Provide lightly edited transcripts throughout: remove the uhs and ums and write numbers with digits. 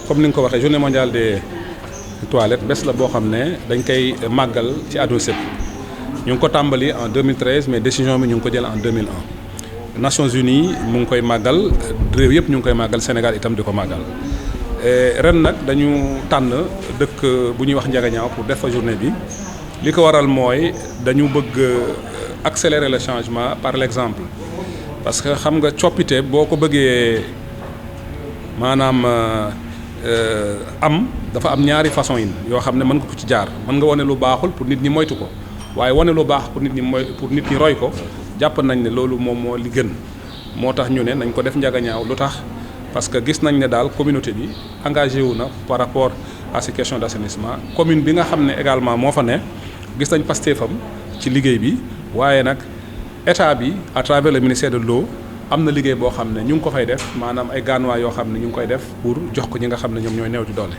comme ni nga ko waxee journée mondiale des toilettes bés la boo xam ne dañ koy màggal ci àdduna sépp ñu ngi ko tàmbali en 2013 mais décision bi ñu ngi ko jël en 2001 Nations Unies mu ngi koy màggal réew yëpp ñu ngi koy màggal Sénégal itam di ko màggal ren nag dañu tànn dëkk bu ñuy wax Ndiaganiao pour def fa journée bi li ko waral mooy dañu bëgg accélérer le changement par l'exemple parce que xam nga coppite boo ko bëggee maanaam dafa am ñaari façon yi yoo xam ne mën nga ko ci jaar mën nga wane lu baaxul pour nit ñi moytu ko waaye wane lu baax pour nit ñi roy ko jàpp nañ ne loolu moom moo li gën moo tax ñu ne nañ ko def Ndiaganiao lu tax parce que gis nañ ne daal communauté bi engagé wu na par rapport à ces questions d'assainissement commune bi nga xam ne également moo fa ne gis nañ pastéefam ci liggéey bi waaye nag état bi à travers le ministère de l'eau am na liggéey boo xam ne ñu ngi ko fay def maanaam ay gaanuwaay yoo xam ne ñu ngi koy def pour jox ko ñi nga xam ne ñoom ñooy néew di doole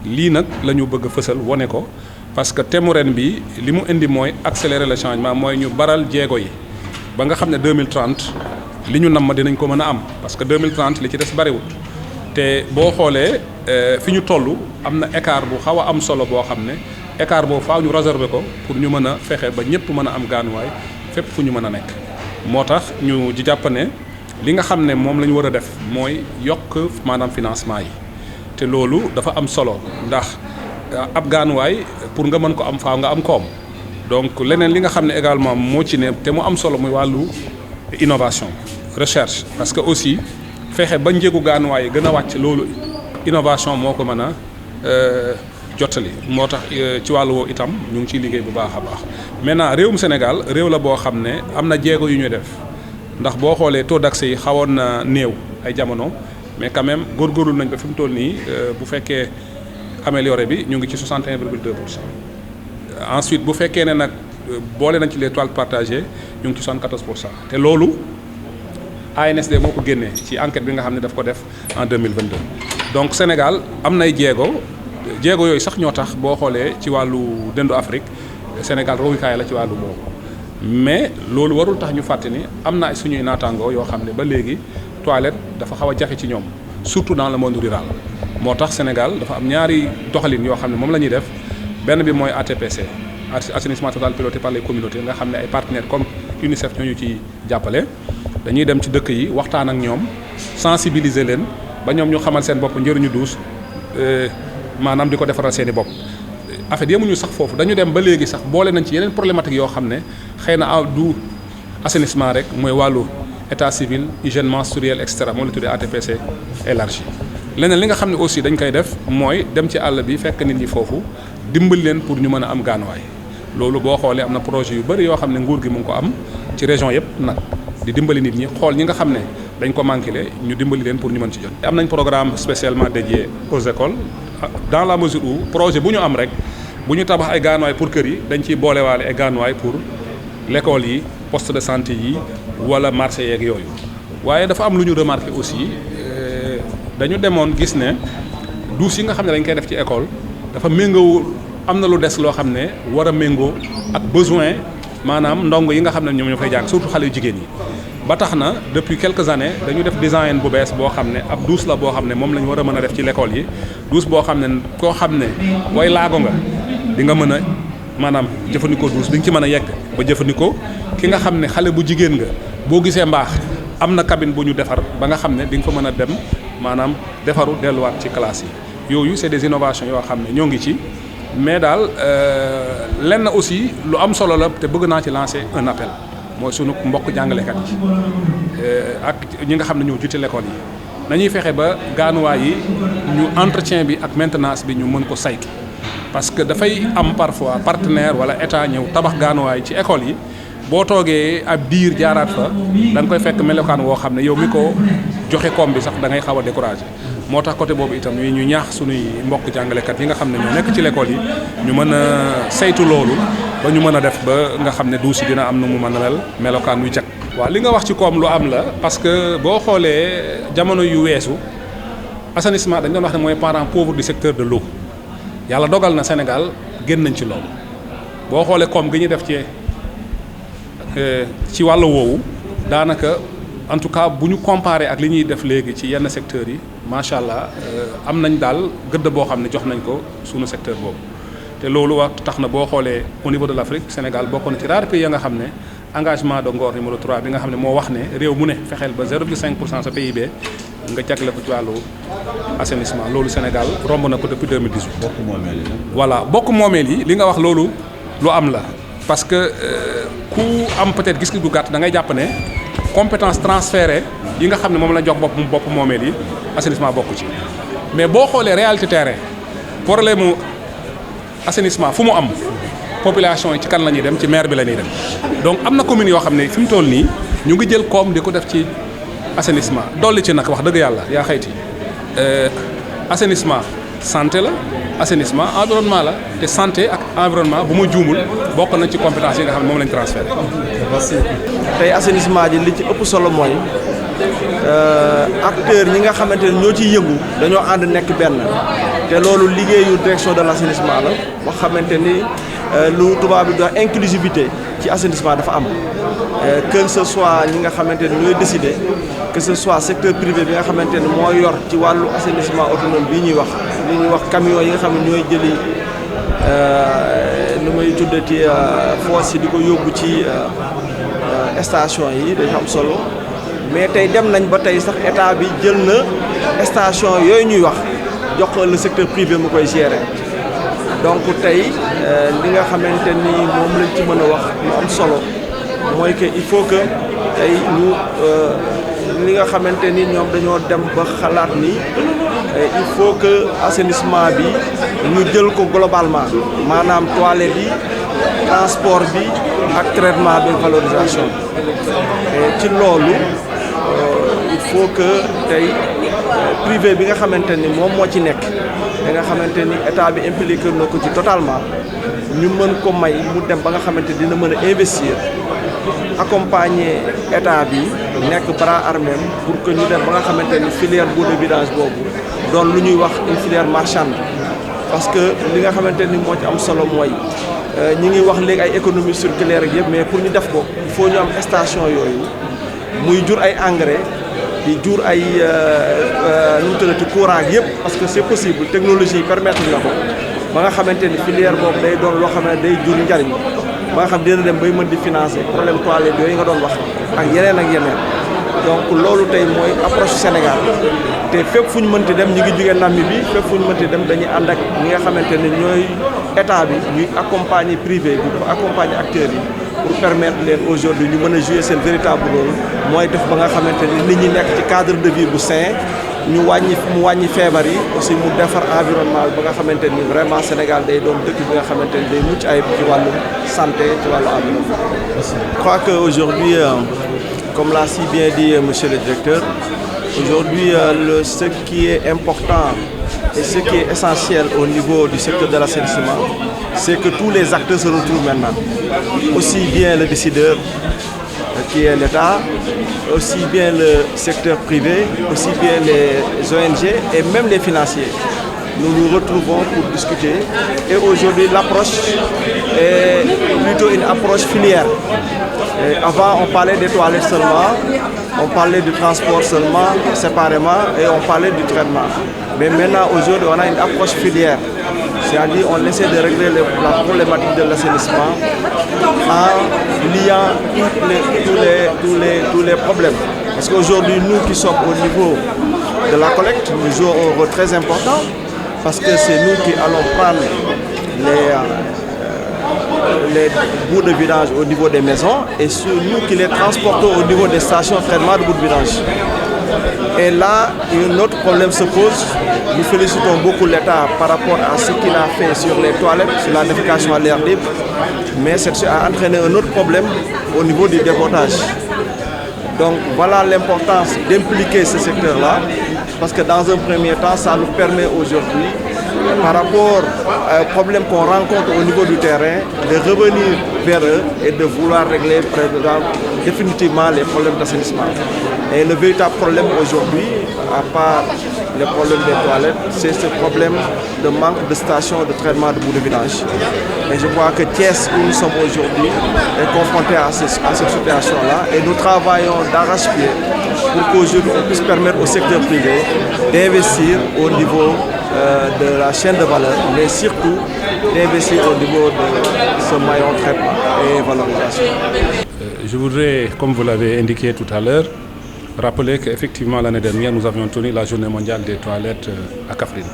lii nag la ñu bëgg a fësal wane ko parce que thème ren bi li mu indi mooy accélérer le changement mooy ñu baral jéego yi ba nga xam ne 2030 li ñu namm dinañ ko mën a am parce que 2030 li ci des bariwul te boo xoolee fi ñu toll am na écart bu xaw a am solo boo xam ne écart boobu faaw ñu réserver ko pour ñu mën a fexe ba ñëpp mën a am gaanuwaay fépp fu ñu mën a nekk moo tax ñu di jàpp ne li nga xam ne moom la ñu war a def mooy yokk maanaam financement yi te loolu dafa am solo ndax ab gaanuwaay pour nga mën ko am faaw nga am koom donc leneen li nga xam ne également moo ci ne te mu am solo muy wàllu innovation recherche parce que aussi fexe ba njëgu gaanuwaay yi gën a wàcc loolu innovation moo ko mën a jottali moo tax ci wàllu woo itam ñu ngi ciy liggéey bu baax a baax maintenant réewum Sénégal réew la boo xam ne am na jéego yu ñuy def ndax boo xoolee taux d'accès yi xawoon na néew ay jamono mais quand même góorgóorlu nañ ba fi mu toll nii bu fekkee amélioré bi ñu ngi ci 61,2%. Ensuite bu fekkee ne nag boole nañ ci les toilettes partagées ñu ngi ci 74%. te loolu ANSD moo ko génnee ci enquête bi nga xam ne daf ko def en 2022. donc Sénégal am nay jéego yooyu sax ñoo tax boo xoolee ci wàllu dëndu Afrique Sénégal royukaay la ci wàllu boobu. mais loolu warul tax ñu fàtte ni am na suñuy naataangoo yoo xam ne ba léegi toilette dafa xaw a jafe ci ñoom surtout dans le monde rural moo tax Sénégal dafa am ñaari doxalin yoo xam ne moom la ñuy def benn bi mooy ATPC assainissement total piloté par les communautés nga xam ne ay partenaires comme UNICEF ñoo ñu ci jàppale dañuy dem ci dëkk yi waxtaan ak ñoom sensibiliser leen ba ñoom ñu xamal seen bopp njëriñu douche maanaam di ko defaral seen i bopp. affaire yemuñu sax foofu dañu dem ba léegi sax boole nañ ci yeneen problématique yoo xam ne xëy na du assainissement rek mooy wàllu état civil hygiène menstruelle et cetera moo la tuddee ATPC élargi leneen li nga xam ne aussi dañ koy def mooy dem ci àll bi fekk nit ñi foofu dimbali leen pour ñu mën a am gaanuwaay loolu boo xoolee am na projet yu bëri yoo xam ne nguur gi mu ngi ko am ci région yëpp nag di dimbali nit ñi xool ñi nga xam ne dañ ko manqué ñu dimbali leen pour ñu mën ci jot. am nañ programme spécialement dédié aux écoles dans la mesure où projet bu ñu am rek. bu ñu tabax ay gaanuwaay pour kër yi dañ ciy boolewaale ay gaanuwaay pour l'école yi poste de santé yi wala marché yeeg yooyu waaye dafa am lu ñu remarqué aussi dañu demoon gis ne douche yi nga xam ne dañ koy def ci école dafa méngoo am na lu des loo xam ne war a méngoo ak besoin maanaam ndongo yi nga xam ne ñoom ñoo fay jàng surtout xale yu jigéen yi ba tax na depuis quelques années dañu def design bu bees boo xam ne ab douche la boo xam ne moom la ñu war a mën a def ci l'école yi douche boo xam ne koo xam ne booy laago nga di nga mën a maanaam jëfandikoo douche di nga ci mën a yegg ba jëfandikoo ki nga xam ne xale bu jigéen nga boo gisee mbaax am na cabine bu ñu defar ba nga xam ne di nga fa mën a dem maanaam defaru delluwaat ci classe yi yooyu c'est des innovations yoo xam ne ñoo ngi ci mais daal lenn aussi lu am solo la te bëgg naa ci lancer un appel mooy sunu mbokk jàngalekat yi ak ñi nga xam ne ñoo jiite l'école yi nañuy fexe ba gaanuwaay yi ñu entretien bi ak maintenance bi ñu mën ko saytu. parce que dafay am parfois partenaire wala état ñëw tabax gaanuwaay ci école yi boo toogee ab diir jaaraat fa da nga koy fekk melokaan woo xam ne yow mi ko joxe koom bi sax da ngay xaw a découragé moo tax côté boobu itam ñu ñaax suñuy mbokk jàngalekat yi nga xam ne ñoo nekk ci l'école yi ñu mën a saytu loolu ba ñu mën a def ba nga xam ne douche yi dina am na mu mën a mel melokaan wu jag. waaw li nga wax ci koom lu am la parce que boo xoolee jamono yu weesu assainissement dañ doon wax ne mooy parent pauvre du secteur de l'eau yàlla dogal na Sénégal génn nañ ci loolu boo xoolee koom gi ñu def ci wàllu woowu daanaka en tout cas bu ñu comparé ak li ñuy def léegi ci yenn secteurs yi macha allah am nañ daal gëdd boo xam ne jox nañ ko sunu secteur boobu te loolu wax tax na boo xoolee au niveau de l'Afrique Sénégal bokk na ci rares pays ya nga xam ne engagement de Ngor numéro 3 bi nga xam ne moo wax ne réew mu ne fexeel ba 0,5% sa PIB nga jagle ko ci wàllu assainissement loolu Sénégal romb na ko depuis 2018. bokk moomeel yi voilà bokk moomeel yi li nga wax loolu lu am la parce que ku am peut-être gis-gis gu gàtt da ngay jàpp ne compétence transférée yi nga xam ne moom la jox bopp moomeel yi assainissement bokku ci mais boo xoolee réalité terrain problème mu assainissement fu mu am population yi ci kan la ñuy dem ci maire bi la ñuy dem donc am na communes yoo xam ne fi mu toll nii ñu ngi jël koom di ko def ci assainissement dolli ci nag wax dëgg yàlla yaa xayti assainissement santé la assainissement environnement la te santé ak environnement bu ma juumul bokk na ci compétence yi nga xam ne moom lañ transféré. tey assainissement ji li ci ëpp solo mooy acteurs ñi nga xamante ne ñoo ciy yëngu dañoo ànd nekk benn te loolu liggéeyu direction de l'assainissement la boo xamante ni lu tubaab bi doon inclusivité ci assainissement dafa am que ce soit ñi nga xamante ne ñooy décider que ce soit secteur privé bi nga xamante ne moo yor ci wàllu assainissement autonome bii ñuy wax camion yi nga xam ne ñooy jëli lu may tuddati foos yi di ko yóbbu ci station yi dañu am solo mais tey dem nañ ba tey sax état bi jël na station yooyu ñuy wax jox ko le secteur privé mu koy gérer donc tey li nga xamante ni moom lañ ci mën a wax lu am solo mooy que il faut que tey ñu li nga xamante ni ñoom dañoo dem ba xalaat ni il faut que assainissement bi ñu jël ko globalement maanaam toilette yi transport bi ak traitement bi valorisation ci loolu il faut que tey privé bi nga xamante ni moom moo ci nekk da nga xamante ni état bi impliqué na ko ci totalement ñu mën ko may mu dem ba nga xamante dina mën a investir accompagner état bi nekk bras armé pour que ñu dem ba nga xamante ni filière boue de vidange boobu doon lu ñuy wax une filière marchande parce que li nga xamante ni moo ci am solo mooy ñi ngi wax léegi ay économie circulaire ak yëpp mais pour ñu def ko il faut ñu am station yooyu muy jur ay engrais di jur ay nu mu tuddati courant yëpp parce que c'est possible technologie yi permettre na ko ba nga xamante ni filière boobu day doon loo xam ne day jur njariñ ba nga xam dina dem bay mën di financer problème toilette yooyu nga doon wax ak yeneen donc loolu tey mooy approche Sénégal te fépp fu ñu mënti dem ñu ngi jógee Namibie fépp fu ñu mënti dem dañuy ànd ak ñi nga xamante ne ñooy état bi ñuy accompagner privé bi pour accompagner acteurs yi pour permettre leen aujourd'hui ñu mën a jouer seen véritable rôle mooy def ba nga xamante ni nit ñi nekk ci cadre de vie bu sain ñu wàññi feebar yi aussi mu defar environnement ba nga xamante ni vraiment Sénégal day doon dëkk bi nga xamante ni day mucc ayib ci wàllu santé ci wàllu environnement. Je crois que aujourd'hui comme l'a si bien dit monsieur le directeur, aujourd'hui ce qui est important et ce qui est essentiel au niveau du secteur de l'assainissement, c'est que tous les acteurs se retrouvent maintenant. Aussi bien le décideur qui est l'État, aussi bien le secteur privé, aussi bien les ONG et même les financiers. Nous nous retrouvons pour discuter et aujourd'hui l'approche est plutôt une approche filière. Et avant on parlait des toilettes seulement, on parlait du transport seulement, séparément et on parlait du traitement. Mais maintenant aujourd'hui on a une approche filière, c'est-à-dire on essaie de régler la problématique de l'assainissement en liant tous les problèmes. Parce qu'aujourd'hui nous qui sommes au niveau de la collecte, nous jouons un rôle très important. Parce que c'est nous qui allons prendre les bouts de vidange au niveau des maisons et c'est nous qui les transportons au niveau des stations de traitement de bouts de vidange. Et là, un autre problème se pose. Nous félicitons beaucoup l'État par rapport à ce qu'il a fait sur les toilettes, sur la défécation à l'air libre, mais ceci a entraîné un autre problème au niveau du débordage. Donc voilà l'importance d'impliquer ce secteur-là, parce que dans un premier temps, ça nous permet aujourd'hui, par rapport aux problèmes qu'on rencontre au niveau du terrain, de revenir vers eux et de vouloir régler définitivement les problèmes d'assainissement. Et le véritable problème aujourd'hui, à part les problèmes des toilettes, c'est ce problème de manque de stations de traitement de boues de vidange. Et je crois que Thiès, où nous sommes aujourd'hui, est confronté à cette situation-là. Et nous travaillons d'arrache-pied pour qu'aujourd'hui on puisse permettre au secteur privé d'investir au niveau de la chaîne de valeur, mais surtout d'investir au niveau de ce maillon traitement et valorisation. Je voudrais, comme vous l'avez indiqué tout à l'heure, rappeler qu'effectivement l'année dernière nous avions tenu la journée mondiale des toilettes à Kaffrine.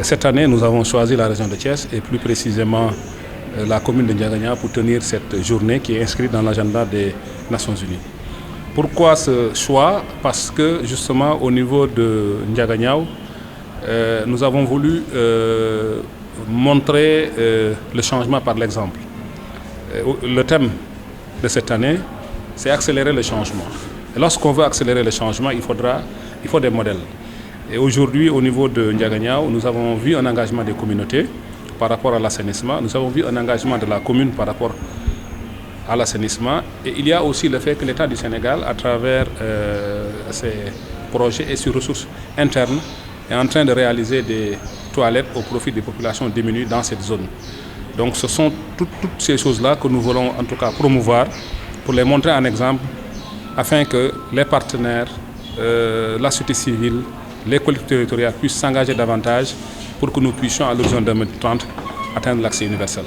Cette année nous avons choisi la région de Thiès et plus précisément la commune de Ndiaganiao pour tenir cette journée qui est inscrite dans l'agenda des Nations Unies. Pourquoi ce choix? Parce que justement au niveau de Ndiaganiao, nous avons voulu montrer le changement par l'exemple. Le thème de cette année, c'est accélérer le changement. Et lorsqu'on veut accélérer le changement, il faut des modèles. Et aujourd'hui, au niveau de Ndiaganiao, nous avons vu un engagement des communautés par rapport à l'assainissement. Nous avons vu un engagement de la commune par rapport à l'assainissement. Et il y a aussi le fait que l'État du Sénégal, à travers ses projets et ses ressources internes, est en train de réaliser des toilettes au profit des populations diminuées dans cette zone. Donc ce sont toutes ces choses-là que nous voulons en tout cas promouvoir pour les montrer en exemple afin que les partenaires, la société civile, les collectivités territoriales puissent s'engager davantage pour que nous puissions à l'horizon 2030 atteindre l'accès universel.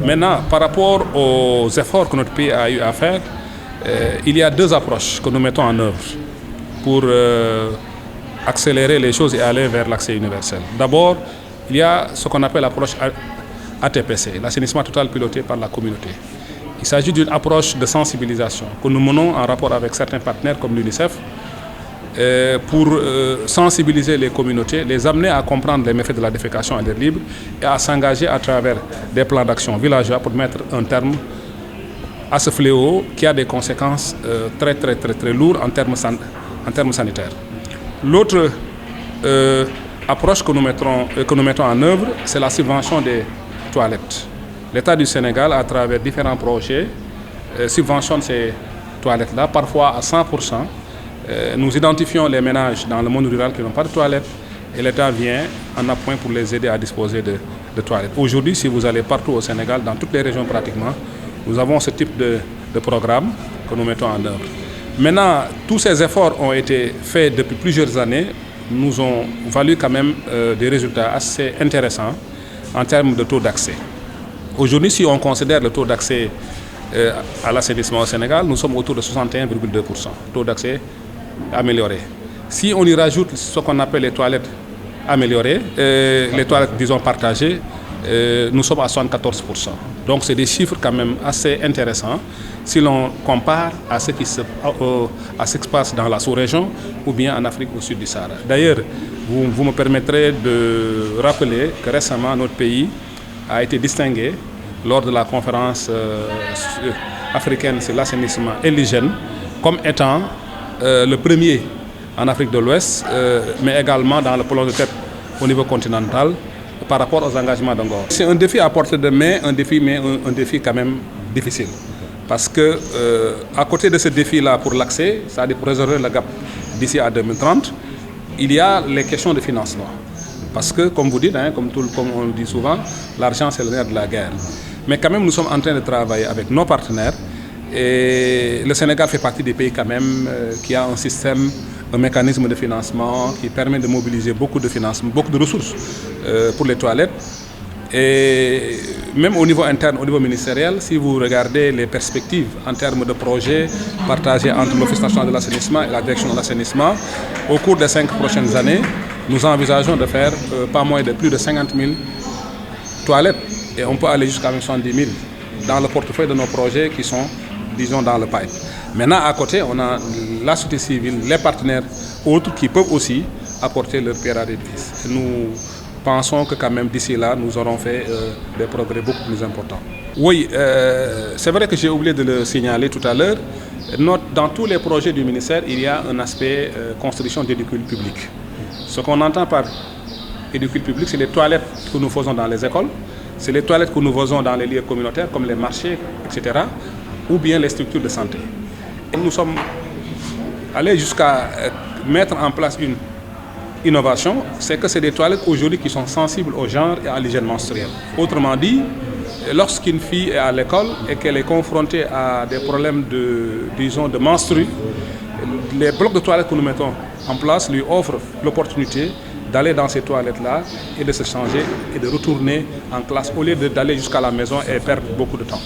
Maintenant, par rapport aux efforts que notre pays a eu à faire, il y a deux approches que nous mettons en œuvre pour accélérer les choses et aller vers l'accès universel. D'abord, il y a ce qu'on appelle l'approche ATPC, l'assainissement total piloté par la communauté. Il s'agit d'une approche de sensibilisation que nous menons en rapport avec certains partenaires comme l'UNICEF pour sensibiliser les communautés, les amener à comprendre les méfaits de la défécation à l'air libre et à s'engager à travers des plans d'action villageois pour mettre un terme à ce fléau qui a des conséquences très lourdes en termes sanitaires. L'autre approche que nous mettons en œuvre, c'est la subvention des toilettes. L'État du Sénégal, à travers différents projets, subventionne ces toilettes-là, parfois à 100%. Nous identifions les ménages dans le monde rural qui n'ont pas de toilettes et l'État vient en appoint pour les aider à disposer de toilettes. Aujourd'hui, si vous allez partout au Sénégal, dans toutes les régions pratiquement, nous avons ce type de programme que nous mettons en œuvre. Maintenant, tous ces efforts ont été faits depuis plusieurs années, nous ont valu quand même des résultats assez intéressants en termes de taux d'accès. Aujourd'hui, si on considère le taux d'accès à l'assainissement au Sénégal, nous sommes autour de 61,2%, taux d'accès amélioré. Si on y rajoute ce qu'on appelle les toilettes améliorées, les toilettes disons partagées, nous sommes à 74%. Donc c'est des chiffres quand même assez intéressants si l'on compare à ce qui se passe dans la sous-région ou bien en Afrique au sud du Sahara. D'ailleurs, vous me permettrez de rappeler que récemment notre pays a été distingué lors de la conférence africaine sur l'assainissement et l'hygiène comme étant le premier en Afrique de l'Ouest, mais également dans le peloton de tête au niveau continental par rapport aux engagements d'Angor. C'est un défi à portée de main, un défi quand même difficile. Parce que à côté de ce défi-là pour l'accès, c'est-à-dire pour résoudre le gap d'ici à 2030, il y a les questions de financement. Parce que, comme vous dites, comme on le dit souvent, l'argent c'est le nerf de la guerre. Mais quand même, nous sommes en train de travailler avec nos partenaires. Et le Sénégal fait partie des pays quand même qui a un système, un mécanisme de financement qui permet de mobiliser beaucoup de financement, beaucoup de ressources pour les toilettes. Et même au niveau interne, au niveau ministériel, si vous regardez les perspectives en termes de projets partagés entre l'Office national de l'assainissement et la direction de l'assainissement, au cours des 5 prochaines années, nous envisageons de faire pas moins de plus de 50 000 toilettes. Et on peut aller jusqu'à 70 000 dans le portefeuille de nos projets qui sont, disons, dans le pipe. Maintenant, à côté, on a la société civile, les partenaires autres qui peuvent aussi apporter leur pierre à l'édifice. Nous pensons que quand même d'ici là, nous aurons fait des progrès beaucoup plus importants. Oui, c'est vrai que j'ai oublié de le signaler tout à l'heure. Dans tous les projets du ministère, il y a un aspect construction d'édifices publics. Ce qu'on entend par édifices publics, c'est les toilettes que nous faisons dans les écoles, c'est les toilettes que nous faisons dans les lieux communautaires comme les marchés, etc., ou bien les structures de santé. Et nous sommes allés jusqu'à mettre en place une innovation, c'est que c'est des toilettes aujourd'hui qui sont sensibles au genre et à l'hygiène menstruelle. Autrement dit, lorsqu'une fille est à l'école et qu'elle est confrontée à des problèmes de menstrues, les blocs de toilettes que nous mettons en place lui offrent l'opportunité d'aller dans ces toilettes-là et de se changer et de retourner en classe au lieu d'aller jusqu'à la maison et perdre beaucoup de temps.